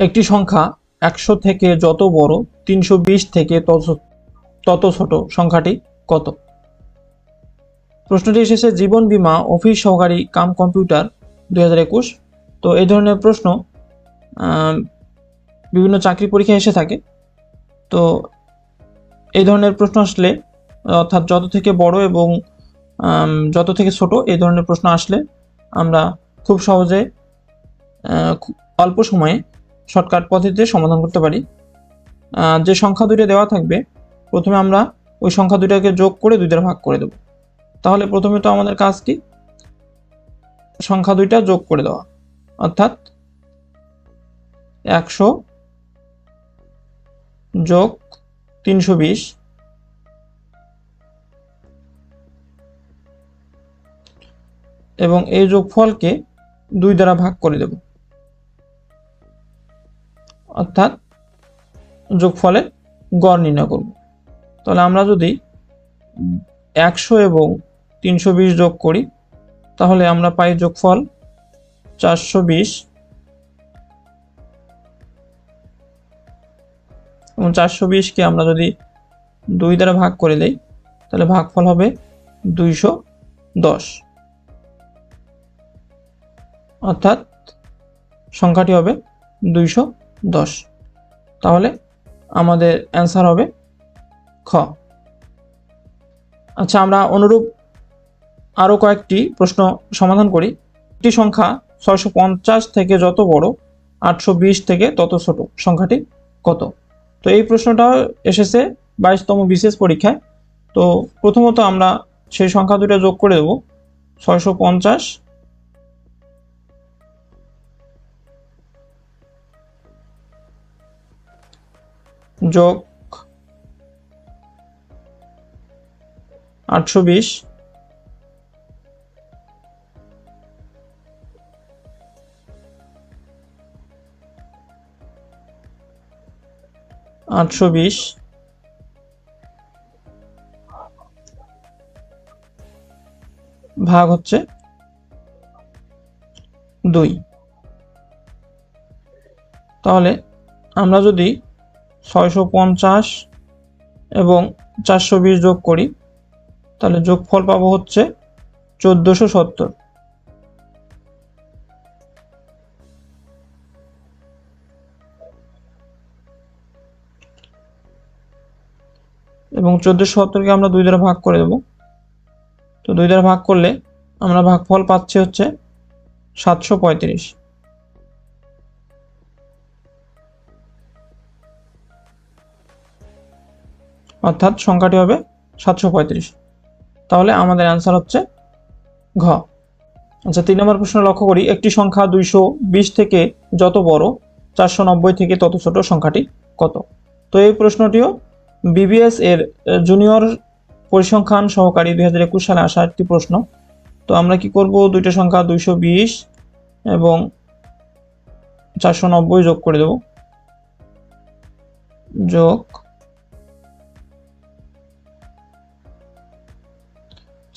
একটি সংখ্যা 100 থেকে যত বড় 320 থেকে তত ছোট সংখ্যাটি কত? প্রশ্নটি এসেছে জীবন বীমা অফিস সহকারী কাম কম্পিউটার 2021। তো এই ধরনের প্রশ্ন বিভিন্ন চাকরি পরীক্ষায় এসে থাকে। তো এই ধরনের প্রশ্ন আসলে, অর্থাৎ যত থেকে বড় এবং যত থেকে ছোট এই ধরনের প্রশ্ন আসলে আমরা খুব সহজে অল্প সময়ে শর্টকাট পদ্ধতিতে সমাধান করতে পারি। যে সংখ্যা দুইটা দেওয়া থাকবে, প্রথমে আমরা ওই সংখ্যা দুইটাকে যোগ করে 2 দ্বারা ভাগ করে দেব। তাহলে প্রথমে তো আমাদের কাজ কি, সংখ্যা দুইটা যোগ করে দেওয়া, অর্থাৎ 100 যোগ 320 এবং এই যোগফলকে 2 দ্বারা ভাগ করে দেব, অর্থাৎ যোগফলের গড় নির্ণয় করব। তাহলে আমরা যদি 100 এবং 320 যোগ করি তাহলে আমরা পাই যোগফল 420 এবং 420কে আমরা যদি 2 দ্বারা ভাগ করে দেই তাহলে ভাগফল হবে 210, অর্থাৎ সংখ্যাটি হবে 210। তাহলে আমাদের অ্যান্সার হবে খ। আচ্ছা, আমরা অনুরূপ আরও কয়েকটি প্রশ্ন সমাধান করি। একটি সংখ্যা 650 থেকে যত বড় 820 থেকে তত ছোট সংখ্যাটি কত? তো এই প্রশ্নটা এসেছে 22তম বিশেষ পরীক্ষায়। তো প্রথমত আমরা সেই সংখ্যা দুটো যোগ করে দেব, 650 যোগ 820 ভাগ হচ্ছে 2। তাহলে আমরা যদি 650 এবং 420 যোগ করি তাহলে যোগফল পাবো হচ্ছে 1470। এবং 1470কে আমরা 2 দ্বারা ভাগ করে দেব। তো 2 দ্বারা ভাগ করলে আমরা ভাগফল পাচ্ছি হচ্ছে 735, অর্থাৎ সংখ্যাটি হবে 735। তাহলে আমাদের অ্যান্সার হচ্ছে ঘ। আচ্ছা, 3 নম্বর প্রশ্ন লক্ষ্য করি। একটি সংখ্যা 220 থেকে যত বড় 490 থেকে তত ছোট সংখ্যাটি কত? তো এই প্রশ্নটিও বিবিএস এর জুনিয়র পরিসংখ্যান সহকারী 2021 সালে আসা একটি প্রশ্ন। তো আমরা কি করব, দুইটা সংখ্যা 220 এবং 490 যোগ করে দেব, যোগ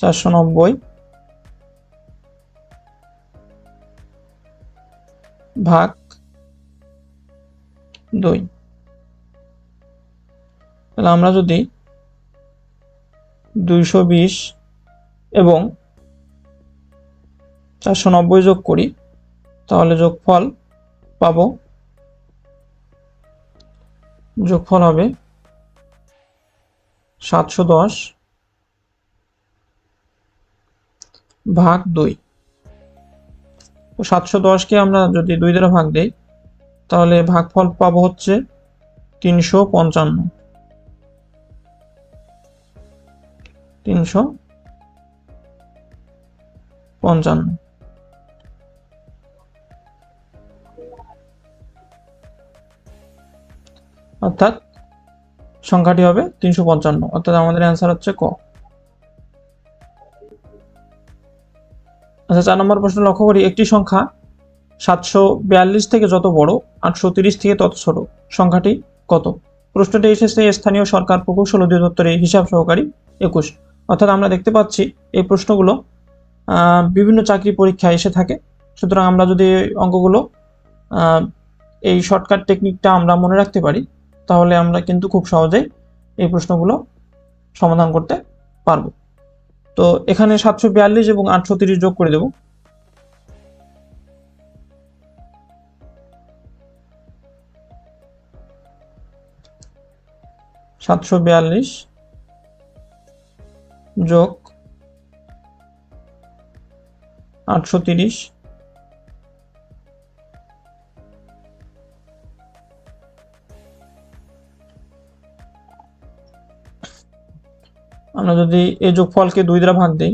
490 ভাগ 2। তাহলে আমরা যদি 220 এবং 490 যোগ করি তাহলে যোগফল পাবো, যোগফল হবে 710 ভাগ 2। তো 710কে আমরা যদি 2 দ্বারা ভাগ দেই তাহলে ভাগফল পাবো হচ্ছে 355, অর্থাৎ সংখ্যাটি হবে 355, অর্থাৎ আমাদের অ্যান্সার হচ্ছে ক। আচ্ছা, 4 নম্বর প্রশ্ন লক্ষ্য করি। একটি সংখ্যা 742 থেকে যত বড় 830 থেকে তত ছোট সংখ্যাটি কত? প্রশ্নটি এসেছে স্থানীয় সরকার প্রকৌশল অধিদপ্তরের হিসাব সহকারী 21। অর্থাৎ আমরা দেখতে পাচ্ছি এই প্রশ্নগুলো বিভিন্ন চাকরি পরীক্ষায় এসে থাকে। সুতরাং আমরা যদি অঙ্কগুলো এই শর্টকাট টেকনিকটা আমরা মনে রাখতে পারি, তাহলে আমরা কিন্তু খুব সহজেই এই প্রশ্নগুলো সমাধান করতে পারবো। তো এখানে 742 এবং 830 যোগ করে দেব। (742 যোগ 830) আমরা যদি এই যোগফলকে 2 দ্বারা ভাগ দেই,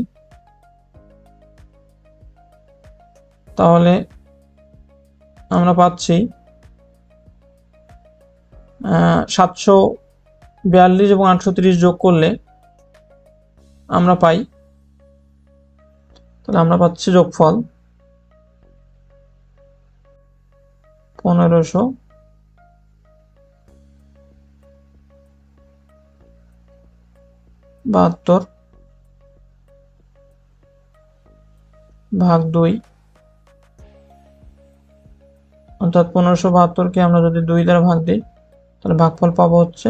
তাহলে আমরা পাচ্ছি 742 এবং 830 যোগ করলে আমরা পাই, তাহলে আমরা পাচ্ছি যোগফল 1572 ভাগ 2, অর্থাৎ 1572কে আমরা যদি 2 দ্বারা ভাগ দিই, তাহলে ভাগফল পাবো হচ্ছে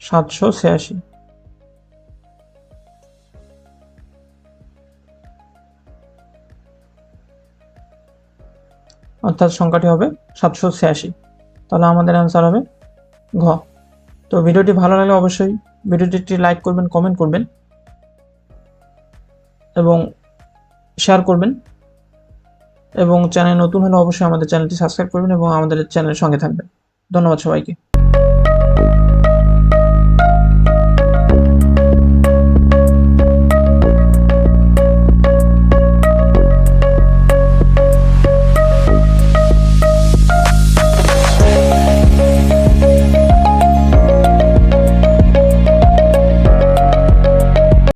786। অর্থাৎ সংখ্যাটি হবে 786। তাহলে আমাদের অ্যান্সার হবে ঘ। তো ভিডিওটি ভালো লাগলে অবশ্যই ভিডিওটি লাইক করবেন, কমেন্ট করবেন এবং শেয়ার করবেন, এবং চ্যানেল নতুন হলে অবশ্যই আমাদের চ্যানেলটি সাবস্ক্রাইব করবেন এবং আমাদের চ্যানেলের সঙ্গে থাকবেন। ধন্যবাদ সবাইকে।